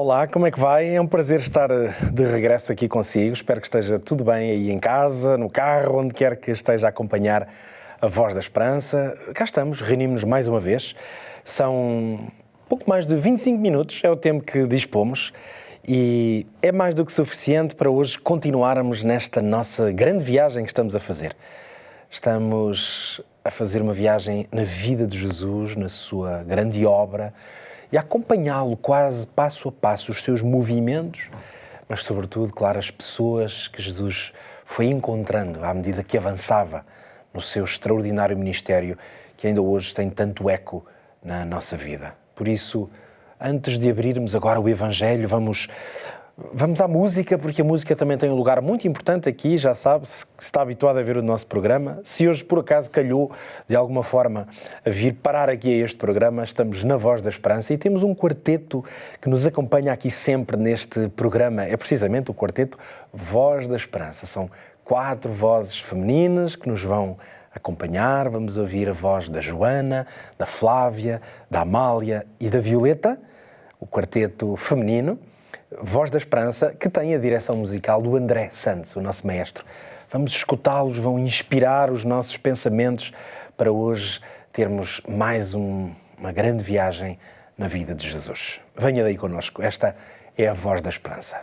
Olá, como é que vai? É um prazer estar de regresso aqui consigo. Espero que esteja tudo bem aí em casa, no carro, onde quer que esteja a acompanhar a Voz da Esperança. Cá estamos, reunimos-nos mais uma vez. São pouco mais de 25 minutos, é o tempo que dispomos e é mais do que suficiente para hoje continuarmos nesta nossa grande viagem que estamos a fazer. Estamos a fazer uma viagem na vida de Jesus, na sua grande obra, e acompanhá-lo quase passo a passo, os seus movimentos, mas sobretudo, claro, as pessoas que Jesus foi encontrando à medida que avançava no seu extraordinário ministério, que ainda hoje tem tanto eco na nossa vida. Por isso, antes de abrirmos agora o Evangelho, vamos à música, porque a música também tem um lugar muito importante aqui, já sabe, se está habituado a ver o nosso programa. Se hoje, por acaso, calhou, de alguma forma, a vir parar aqui a este programa, estamos na Voz da Esperança e temos um quarteto que nos acompanha aqui sempre neste programa. É precisamente o quarteto Voz da Esperança. São 4 vozes femininas que nos vão acompanhar. Vamos ouvir a voz da Joana, da Flávia, da Amália e da Violeta, o quarteto feminino. Voz da Esperança, que tem a direção musical do André Santos, o nosso maestro. Vamos escutá-los, vão inspirar os nossos pensamentos para hoje termos mais uma grande viagem na vida de Jesus. Venha daí connosco, esta é a Voz da Esperança.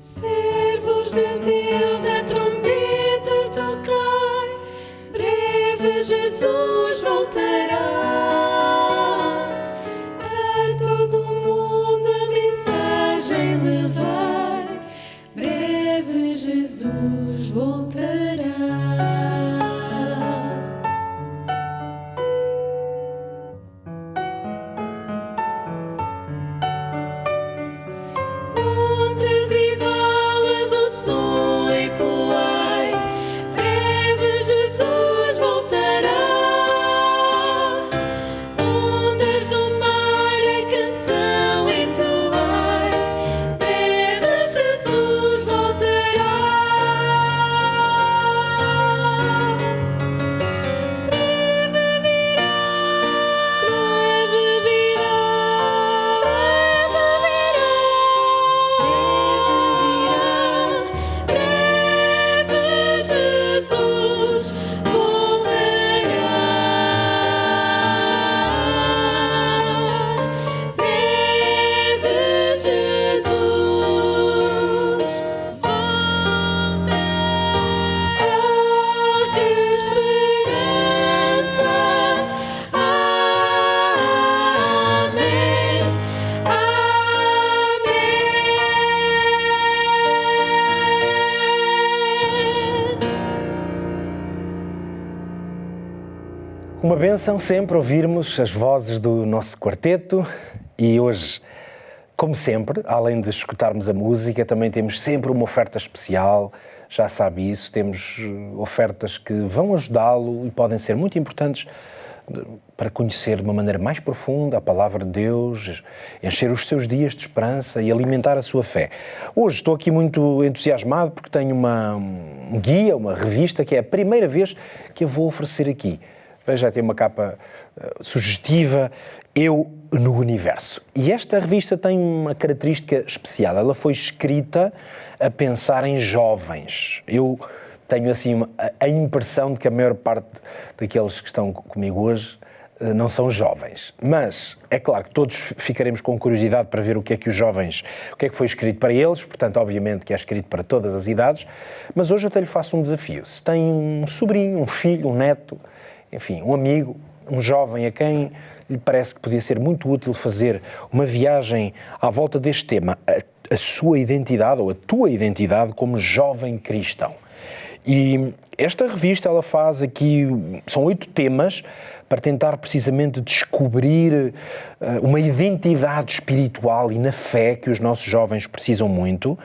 Servos de Deus, a trombeta tocai, breve Jesus voltará. A todo mundo a mensagem levai, breve Jesus voltará. Uma bênção sempre ouvirmos as vozes do nosso quarteto e hoje, como sempre, além de escutarmos a música, também temos sempre uma oferta especial, já sabe isso, temos ofertas que vão ajudá-lo e podem ser muito importantes para conhecer de uma maneira mais profunda a palavra de Deus, encher os seus dias de esperança e alimentar a sua fé. Hoje estou aqui muito entusiasmado porque tenho um guia, uma revista, que é a primeira vez que eu vou oferecer aqui. Veja, tem uma capa sugestiva, Eu no Universo. E esta revista tem uma característica especial. Ela foi escrita a pensar em jovens. Eu tenho assim a impressão de que a maior parte daqueles que estão comigo hoje não são jovens. Mas é claro que todos ficaremos com curiosidade para ver o que é que os jovens, o que é que foi escrito para eles, portanto, obviamente que é escrito para todas as idades, mas hoje até lhe faço um desafio. Se tem um sobrinho, um filho, um neto, enfim, um amigo, um jovem a quem lhe parece que podia ser muito útil fazer uma viagem à volta deste tema, a sua identidade ou a tua identidade como jovem cristão. E esta revista, ela faz aqui, são 8 temas para tentar precisamente descobrir uma identidade espiritual e na fé que os nossos jovens precisam muito.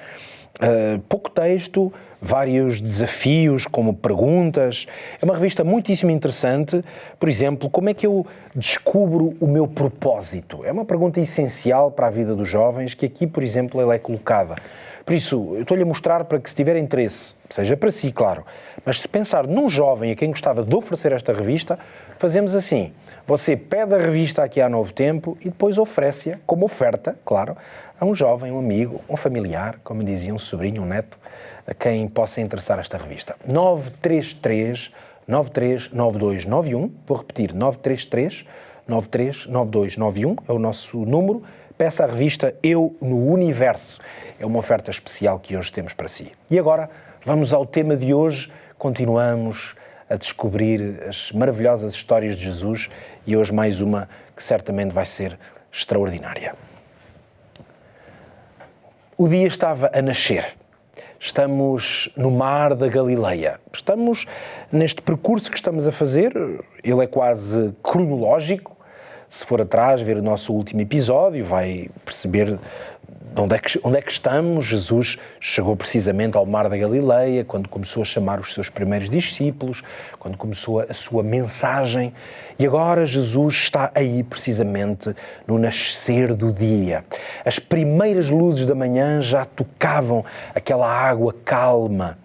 Pouco texto, vários desafios como perguntas. É uma revista muitíssimo interessante. Por exemplo, como é que eu descubro o meu propósito? É uma pergunta essencial para a vida dos jovens que aqui, por exemplo, ela é colocada. Por isso, eu estou-lhe a mostrar para que, se tiver interesse, seja para si, claro, mas se pensar num jovem a quem gostava de oferecer esta revista, fazemos assim. Você pede a revista aqui à Novo Tempo e depois oferece-a, como oferta, claro, a um jovem, um amigo, um familiar, como dizia, um sobrinho, um neto, a quem possa interessar esta revista. 933 939291, vou repetir, 933 939291 é o nosso número. Peça a revista Eu no Universo. É uma oferta especial que hoje temos para si. E agora, vamos ao tema de hoje. Continuamos a descobrir as maravilhosas histórias de Jesus e hoje mais uma que certamente vai ser extraordinária. O dia estava a nascer. Estamos no mar da Galileia. Estamos neste percurso que estamos a fazer. Ele é quase cronológico. Se for atrás, ver o nosso último episódio, vai perceber onde é que estamos. Jesus chegou precisamente ao mar da Galileia, quando começou a chamar os seus primeiros discípulos, quando começou a sua mensagem. E agora Jesus está aí precisamente no nascer do dia. As primeiras luzes da manhã já tocavam aquela água calma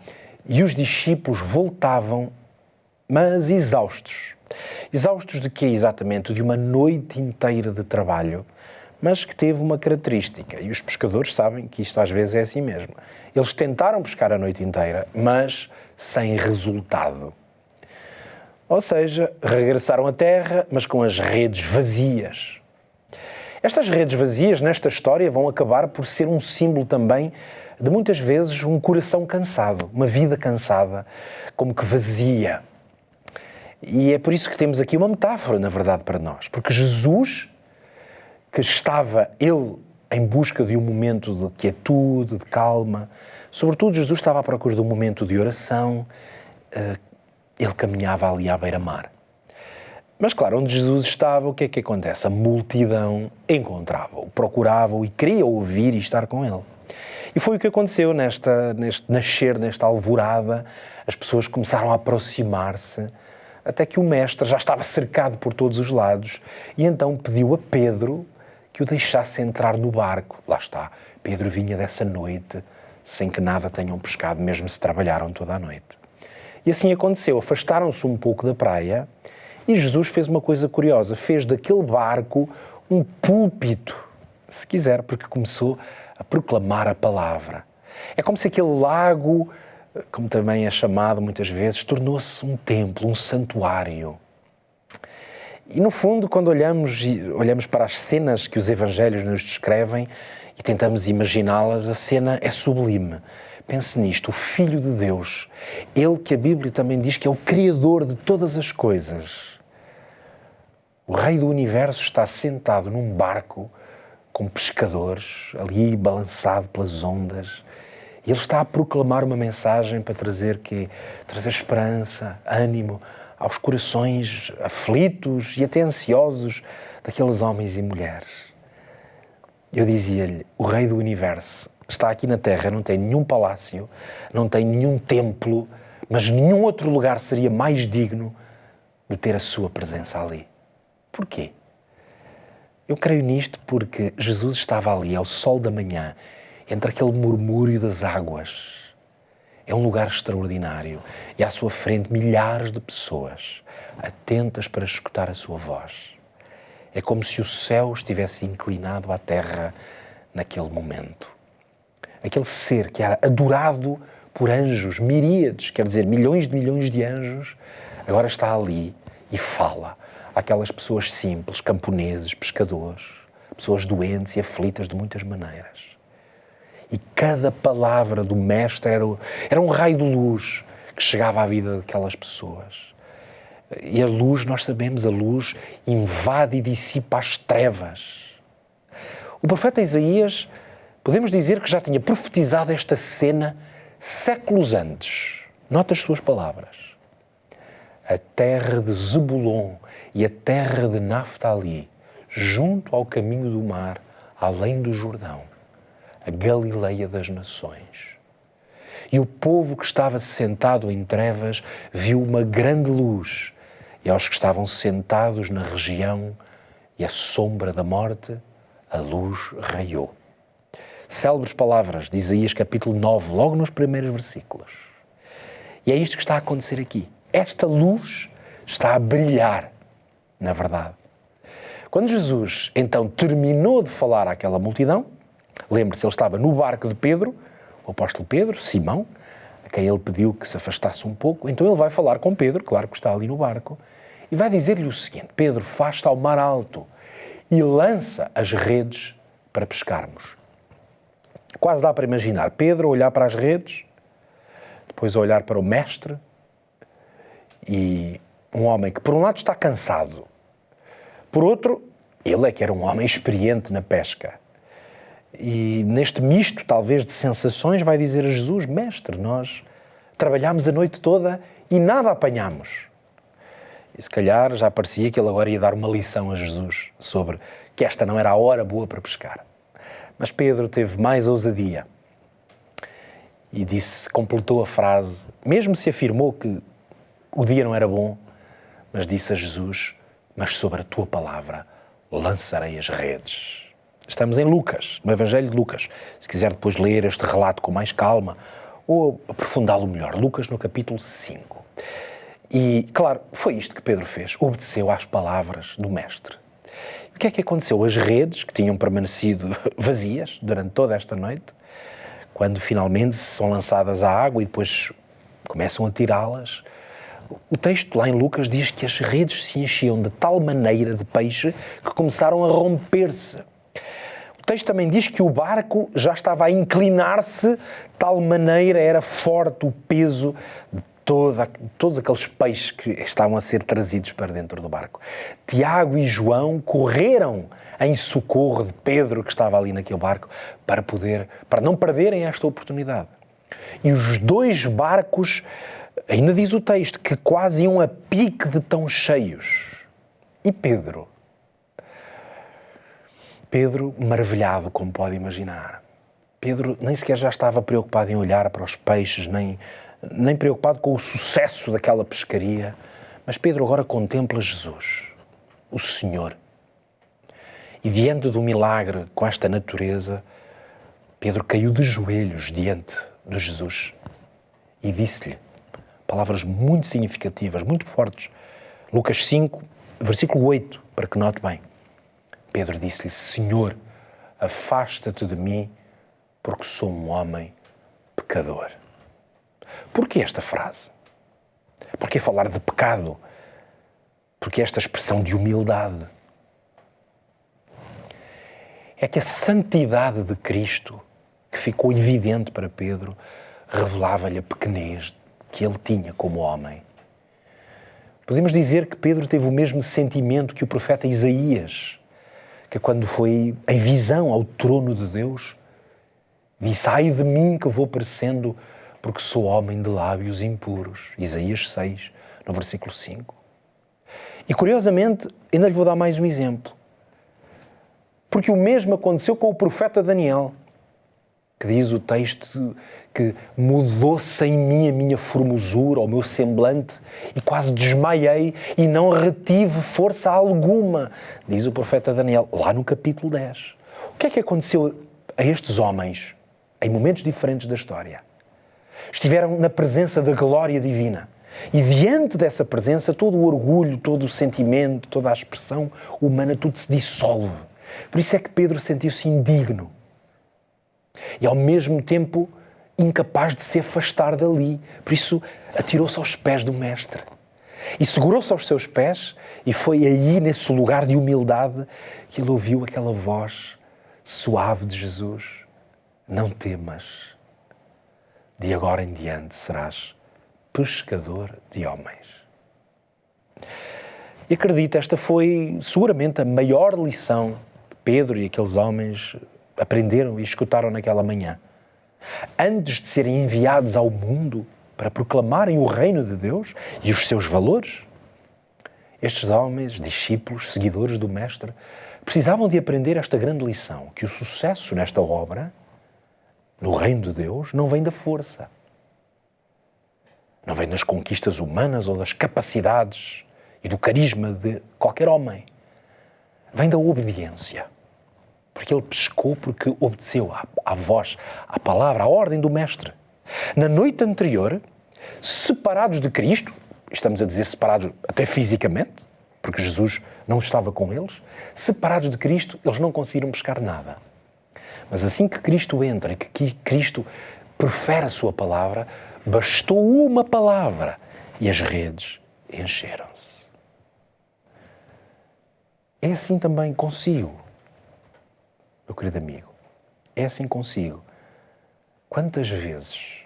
e os discípulos voltavam, mas exaustos. Exaustos de quê exatamente? De uma noite inteira de trabalho, mas que teve uma característica, e os pescadores sabem que isto às vezes é assim mesmo. Eles tentaram pescar a noite inteira, mas sem resultado. Ou seja, regressaram à terra, mas com as redes vazias. Estas redes vazias, nesta história, vão acabar por ser um símbolo também de muitas vezes um coração cansado, uma vida cansada, como que vazia. E é por isso que temos aqui uma metáfora, na verdade, para nós. Porque Jesus, que estava, ele, em busca de um momento de quietude, de calma, sobretudo Jesus estava à procura de um momento de oração, ele caminhava ali à beira-mar. Mas claro, onde Jesus estava, o que é que acontece? A multidão encontrava-o, procurava-o e queria ouvir e estar com ele. E foi o que aconteceu neste nascer, nesta alvorada. As pessoas começaram a aproximar-se, até que o mestre já estava cercado por todos os lados e então pediu a Pedro que o deixasse entrar no barco. Lá está, Pedro vinha dessa noite sem que nada tenham pescado, mesmo se trabalharam toda a noite. E assim aconteceu, afastaram-se um pouco da praia e Jesus fez uma coisa curiosa, fez daquele barco um púlpito, se quiser, porque começou a proclamar a palavra. É como se aquele lago, como também é chamado muitas vezes, tornou-se um templo, um santuário. E no fundo, quando olhamos para as cenas que os evangelhos nos descrevem e tentamos imaginá-las, a cena é sublime. Pense nisto, o Filho de Deus, ele que a Bíblia também diz que é o Criador de todas as coisas. O Rei do Universo está sentado num barco com pescadores, ali balançado pelas ondas. Ele está a proclamar uma mensagem para trazer esperança, ânimo aos corações aflitos e até ansiosos daqueles homens e mulheres. Eu dizia-lhe, o Rei do Universo está aqui na Terra, não tem nenhum palácio, não tem nenhum templo, mas nenhum outro lugar seria mais digno de ter a sua presença ali. Porquê? Eu creio nisto porque Jesus estava ali ao sol da manhã, entre aquele murmúrio das águas. É um lugar extraordinário e à sua frente milhares de pessoas atentas para escutar a sua voz. É como se o céu estivesse inclinado à terra naquele momento. Aquele ser que era adorado por anjos, miríades, quer dizer, milhões de anjos, agora está ali e fala àquelas pessoas simples, camponeses, pescadores, pessoas doentes e aflitas de muitas maneiras. E cada palavra do Mestre era um raio de luz que chegava à vida daquelas pessoas. E a luz, nós sabemos, a luz invade e dissipa as trevas. O profeta Isaías, podemos dizer que já tinha profetizado esta cena séculos antes. Nota as suas palavras. A terra de Zebulon e a terra de Naftali, junto ao caminho do mar, além do Jordão, a Galileia das nações. E o povo que estava sentado em trevas viu uma grande luz, e aos que estavam sentados na região e a sombra da morte, a luz raiou. Célebres palavras de Isaías capítulo 9, logo nos primeiros versículos. E é isto que está a acontecer aqui. Esta luz está a brilhar, na verdade. Quando Jesus, então, terminou de falar àquela multidão, lembre-se, ele estava no barco de Pedro, o apóstolo Pedro, Simão, a quem ele pediu que se afastasse um pouco. Então ele vai falar com Pedro, claro que está ali no barco, e vai dizer-lhe o seguinte: Pedro, faz-te ao mar alto e lança as redes para pescarmos. Quase dá para imaginar Pedro a olhar para as redes, depois a olhar para o mestre, e um homem que por um lado está cansado, por outro, ele é que era um homem experiente na pesca. E neste misto, talvez, de sensações, vai dizer a Jesus: Mestre, nós trabalhámos a noite toda e nada apanhámos. E se calhar já parecia que ele agora ia dar uma lição a Jesus sobre que esta não era a hora boa para pescar. Mas Pedro teve mais ousadia e completou a frase, mesmo se afirmou que o dia não era bom, mas disse a Jesus: mas sobre a tua palavra lançarei as redes. Estamos em Lucas, no Evangelho de Lucas. Se quiser depois ler este relato com mais calma ou aprofundá-lo melhor, Lucas no capítulo 5. E, claro, foi isto que Pedro fez, obedeceu às palavras do Mestre. O que é que aconteceu? As redes, que tinham permanecido vazias durante toda esta noite, quando finalmente são lançadas à água e depois começam a tirá-las, o texto lá em Lucas diz que as redes se enchiam de tal maneira de peixe que começaram a romper-se. O texto também diz que o barco já estava a inclinar-se, de tal maneira era forte o peso de todos aqueles peixes que estavam a ser trazidos para dentro do barco. Tiago e João correram em socorro de Pedro, que estava ali naquele barco, para não perderem esta oportunidade. E os dois barcos, ainda diz o texto, que quase iam a pique de tão cheios. E Pedro, maravilhado, como pode imaginar. Pedro nem sequer já estava preocupado em olhar para os peixes, nem preocupado com o sucesso daquela pescaria. Mas Pedro agora contempla Jesus, o Senhor. E diante do milagre com esta natureza, Pedro caiu de joelhos diante de Jesus e disse-lhe palavras muito significativas, muito fortes. Lucas 5, versículo 8, para que note bem. Pedro disse-lhe: Senhor, afasta-te de mim, porque sou um homem pecador. Porquê esta frase? Porquê falar de pecado? Porquê esta expressão de humildade? É que a santidade de Cristo, que ficou evidente para Pedro, revelava-lhe a pequenez que ele tinha como homem. Podemos dizer que Pedro teve o mesmo sentimento que o profeta Isaías, que quando foi em visão ao trono de Deus, disse: ai de mim que vou perecendo, porque sou homem de lábios impuros. Isaías 6, no versículo 5. E curiosamente, ainda lhe vou dar mais um exemplo. Porque o mesmo aconteceu com o profeta Daniel. que diz o texto que mudou-se em mim a minha formosura, o meu semblante, e quase desmaiei e não retive força alguma, diz o profeta Daniel, lá no capítulo 10. O que é que aconteceu a estes homens, em momentos diferentes da história? Estiveram na presença da glória divina. E diante dessa presença, todo o orgulho, todo o sentimento, toda a expressão humana, tudo se dissolve. Por isso é que Pedro sentiu-se indigno. E ao mesmo tempo incapaz de se afastar dali. Por isso atirou-se aos pés do Mestre. E segurou-se aos seus pés e foi aí, nesse lugar de humildade, que ele ouviu aquela voz suave de Jesus. Não temas, de agora em diante serás pescador de homens. E acredito, esta foi seguramente a maior lição que Pedro e aqueles homens aprenderam e escutaram naquela manhã. Antes de serem enviados ao mundo para proclamarem o reino de Deus e os seus valores, estes homens, discípulos, seguidores do Mestre, precisavam de aprender esta grande lição, que o sucesso nesta obra, no reino de Deus, não vem da força. Não vem das conquistas humanas ou das capacidades e do carisma de qualquer homem. Vem da obediência. Porque ele pescou porque obedeceu à voz, à palavra, à ordem do Mestre. Na noite anterior, separados de Cristo, estamos a dizer separados até fisicamente, porque Jesus não estava com eles, separados de Cristo, eles não conseguiram pescar nada. Mas assim que Cristo entra e que Cristo profere a sua palavra, bastou uma palavra e as redes encheram-se. É assim também consigo, meu querido amigo. É assim consigo. Quantas vezes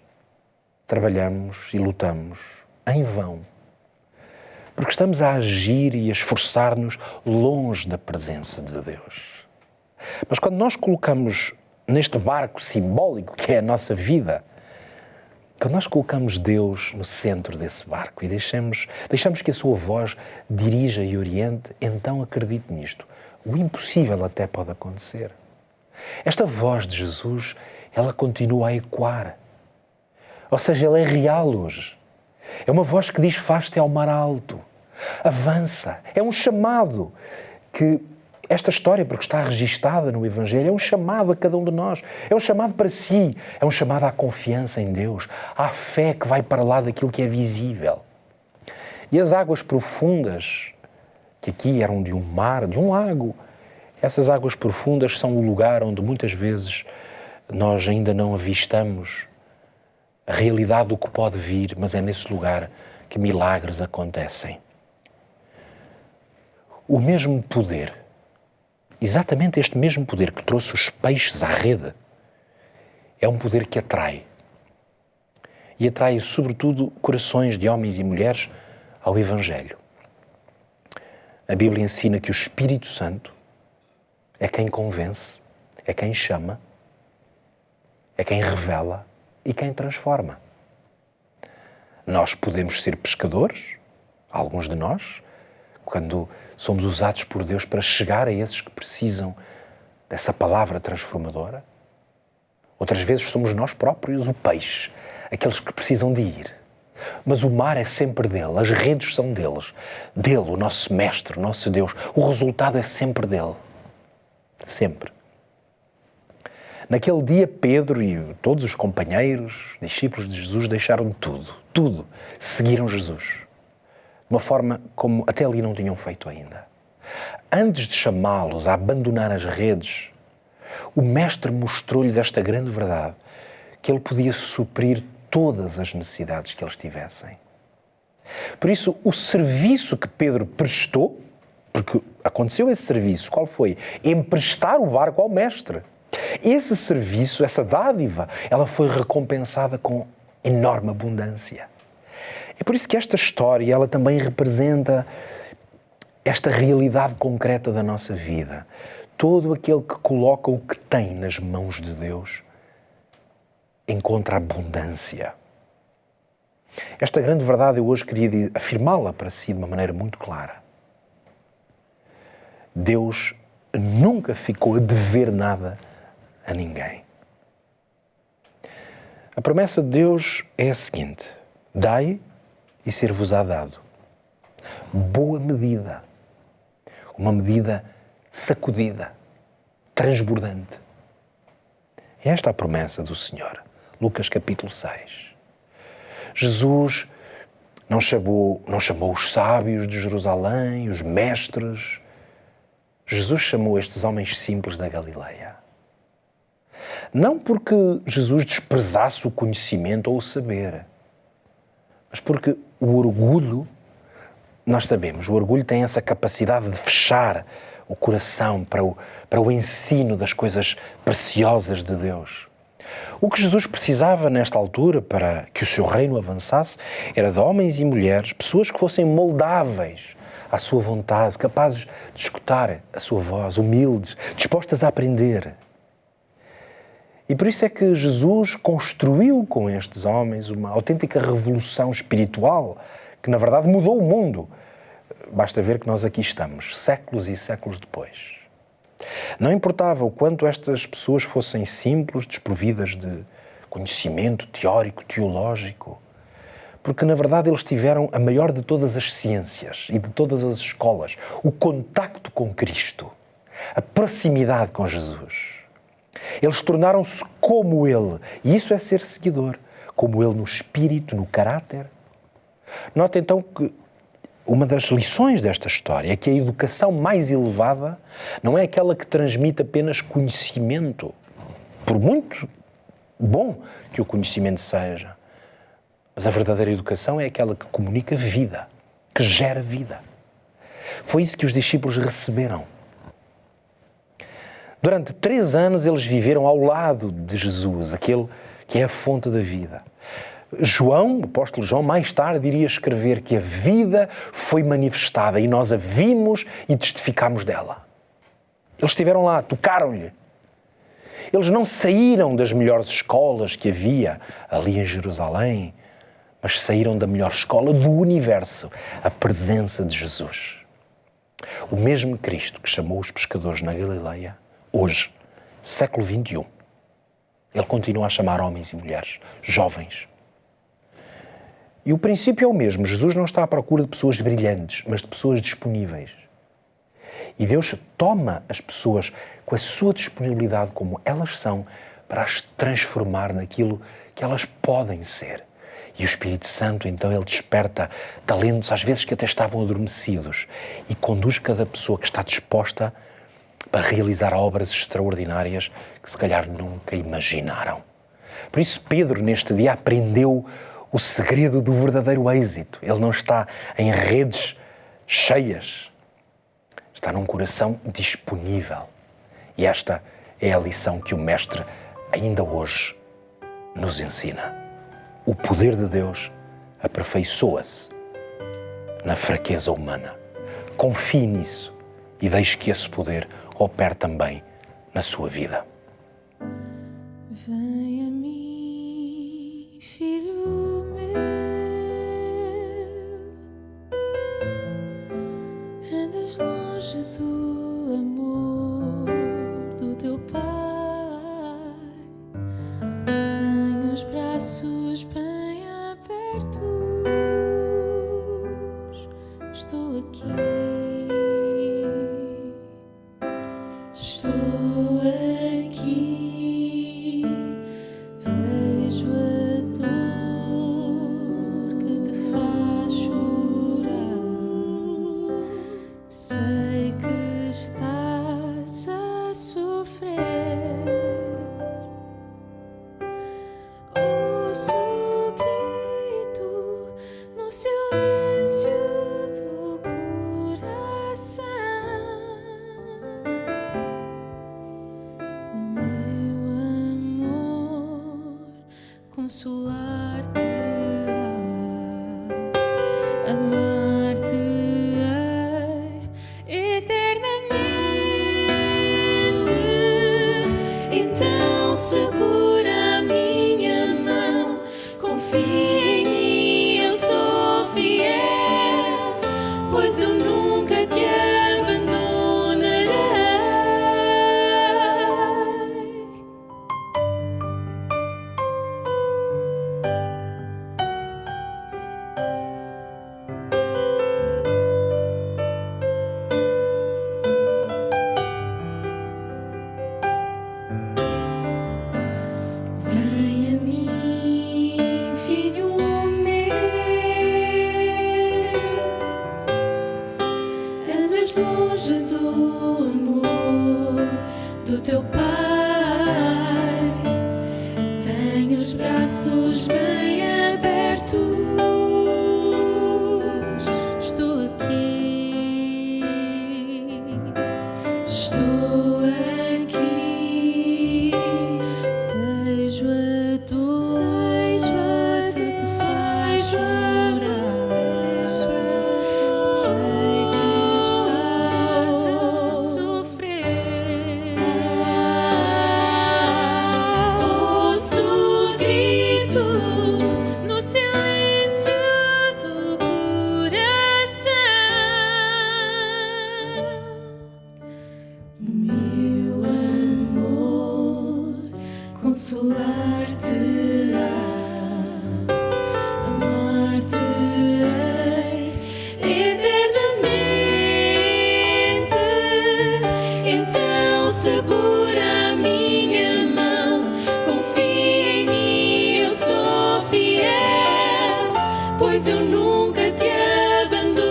trabalhamos e lutamos em vão porque estamos a agir e a esforçar-nos longe da presença de Deus. Mas quando nós colocamos neste barco simbólico que é a nossa vida, quando nós colocamos Deus no centro desse barco e deixamos que a sua voz dirija e oriente, então acredite nisto. O impossível até pode acontecer. Esta voz de Jesus, ela continua a ecoar. Ou seja, ela é real hoje. É uma voz que diz, faz-te ao mar alto. Avança. É um chamado que esta história, porque está registada no Evangelho, é um chamado a cada um de nós. É um chamado para si. É um chamado à confiança em Deus. À fé que vai para lá daquilo que é visível. E as águas profundas, que aqui eram de um mar, de um lago, essas águas profundas são o lugar onde muitas vezes nós ainda não avistamos a realidade do que pode vir, mas é nesse lugar que milagres acontecem. O mesmo poder, exatamente este mesmo poder que trouxe os peixes à rede, é um poder que atrai. E atrai, sobretudo, corações de homens e mulheres ao Evangelho. A Bíblia ensina que o Espírito Santo é quem convence, é quem chama, é quem revela e quem transforma. Nós podemos ser pescadores, alguns de nós, quando somos usados por Deus para chegar a esses que precisam dessa palavra transformadora. Outras vezes somos nós próprios o peixe, aqueles que precisam de ir. Mas o mar é sempre dele, as redes são deles. Dele, o nosso mestre, o nosso Deus. O resultado é sempre dele. Sempre. Naquele dia, Pedro e todos os companheiros, discípulos de Jesus, deixaram tudo, seguiram Jesus. De uma forma como até ali não tinham feito ainda. Antes de chamá-los a abandonar as redes, o Mestre mostrou-lhes esta grande verdade, que ele podia suprir todas as necessidades que eles tivessem. Por isso, o serviço que Pedro prestou, porque aconteceu esse serviço, qual foi? Emprestar o barco ao Mestre. Esse serviço, essa dádiva, ela foi recompensada com enorme abundância. É por isso que esta história, ela também representa esta realidade concreta da nossa vida. Todo aquele que coloca o que tem nas mãos de Deus encontra abundância. Esta grande verdade eu hoje queria afirmá-la para si de uma maneira muito clara. Deus nunca ficou a dever nada a ninguém. A promessa de Deus é a seguinte: dai e ser-vos-á dado. Boa medida. Uma medida sacudida, transbordante. É esta a promessa do Senhor. Lucas capítulo 6. Jesus não chamou os sábios de Jerusalém, os mestres. Jesus chamou estes homens simples da Galileia. Não porque Jesus desprezasse o conhecimento ou o saber, mas porque o orgulho, nós sabemos, o orgulho tem essa capacidade de fechar o coração para o ensino das coisas preciosas de Deus. O que Jesus precisava nesta altura para que o seu reino avançasse era de homens e mulheres, pessoas que fossem moldáveis à sua vontade, capazes de escutar a sua voz, humildes, dispostas a aprender. E por isso é que Jesus construiu com estes homens uma autêntica revolução espiritual que, na verdade, mudou o mundo. Basta ver que nós aqui estamos, séculos e séculos depois. Não importava o quanto estas pessoas fossem simples, desprovidas de conhecimento teórico, teológico, porque, na verdade, eles tiveram a maior de todas as ciências e de todas as escolas, o contacto com Cristo, a proximidade com Jesus. Eles tornaram-se como Ele, e isso é ser seguidor, como Ele no espírito, no caráter. Nota então que uma das lições desta história é que a educação mais elevada não é aquela que transmite apenas conhecimento, por muito bom que o conhecimento seja, mas a verdadeira educação é aquela que comunica vida, que gera vida. Foi isso que os discípulos receberam. Durante 3 anos eles viveram ao lado de Jesus, aquele que é a fonte da vida. João, o apóstolo João, mais tarde iria escrever que a vida foi manifestada e nós a vimos e testificamos dela. Eles estiveram lá, tocaram-lhe. Eles não saíram das melhores escolas que havia ali em Jerusalém, mas saíram da melhor escola do universo, a presença de Jesus. O mesmo Cristo que chamou os pescadores na Galileia, hoje, século XXI, Ele continua a chamar homens e mulheres, jovens. E o princípio é o mesmo. Jesus não está à procura de pessoas brilhantes, mas de pessoas disponíveis. E Deus toma as pessoas com a sua disponibilidade como elas são para as transformar naquilo que elas podem ser. E o Espírito Santo, então, Ele desperta talentos, às vezes que até estavam adormecidos, e conduz cada pessoa que está disposta para realizar obras extraordinárias que se calhar nunca imaginaram. Por isso Pedro, neste dia, aprendeu o segredo do verdadeiro êxito. Ele não está em redes cheias, está num coração disponível. E esta é a lição que o Mestre ainda hoje nos ensina. O poder de Deus aperfeiçoa-se na fraqueza humana. Confie nisso e deixe que esse poder opere também na sua vida. Vem a mim, filho meu, andas longe do amor do teu pai. Tenho os braços bem abertos, estou aqui. Estou aqui, vejo a dor que te faz chorar. Sei que estás a sofrer. Ouço o grito no silêncio do coração. Consolar-te-ei, amar-te-ei eternamente. Então segura a minha mão, confia em mim, eu sou fiel, pois eu nunca te abandonarei. braços bem abertos. Estou aqui, estou aqui. Vejo a dor que te faz chorar. Sei que estás a sofrer. Ouço o grito no silêncio do coração. Meu amor, consolar-te-á, amar-te-ei eternamente. Então segura a minha mão, confia em mim, eu sou fiel, pois eu nunca te abandonarei.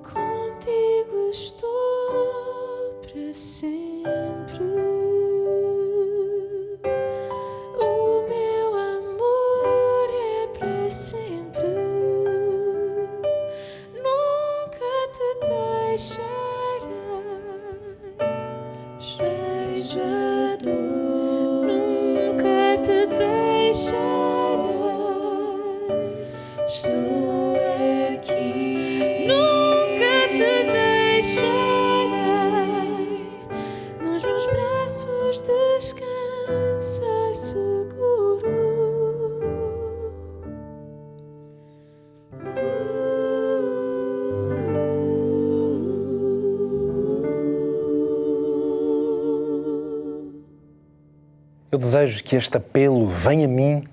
Contigo estou para sempre. O meu amor é para sempre. Nunca te deixarei. Vejo a dor, nunca te deixarei. Estou aqui, nunca te deixarei. Nos meus braços descansa seguro. Eu desejo que este apelo, vem a mim,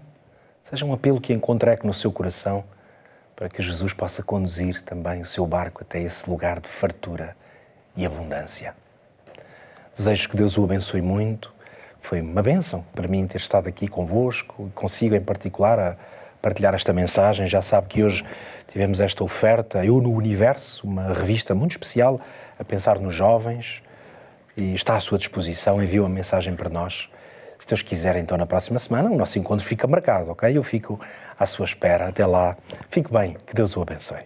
seja um apelo que encontre eco no seu coração, para que Jesus possa conduzir também o seu barco até esse lugar de fartura e abundância. Desejo que Deus o abençoe muito. Foi uma bênção para mim ter estado aqui convosco, consigo em particular a partilhar esta mensagem. Já sabe que hoje tivemos esta oferta, Eu no Universo, uma revista muito especial a pensar nos jovens, e está à sua disposição, envia uma mensagem para nós. Se Deus quiser, então, na próxima semana, o nosso encontro fica marcado, ok? Eu fico à sua espera. Até lá. Fique bem. Que Deus o abençoe.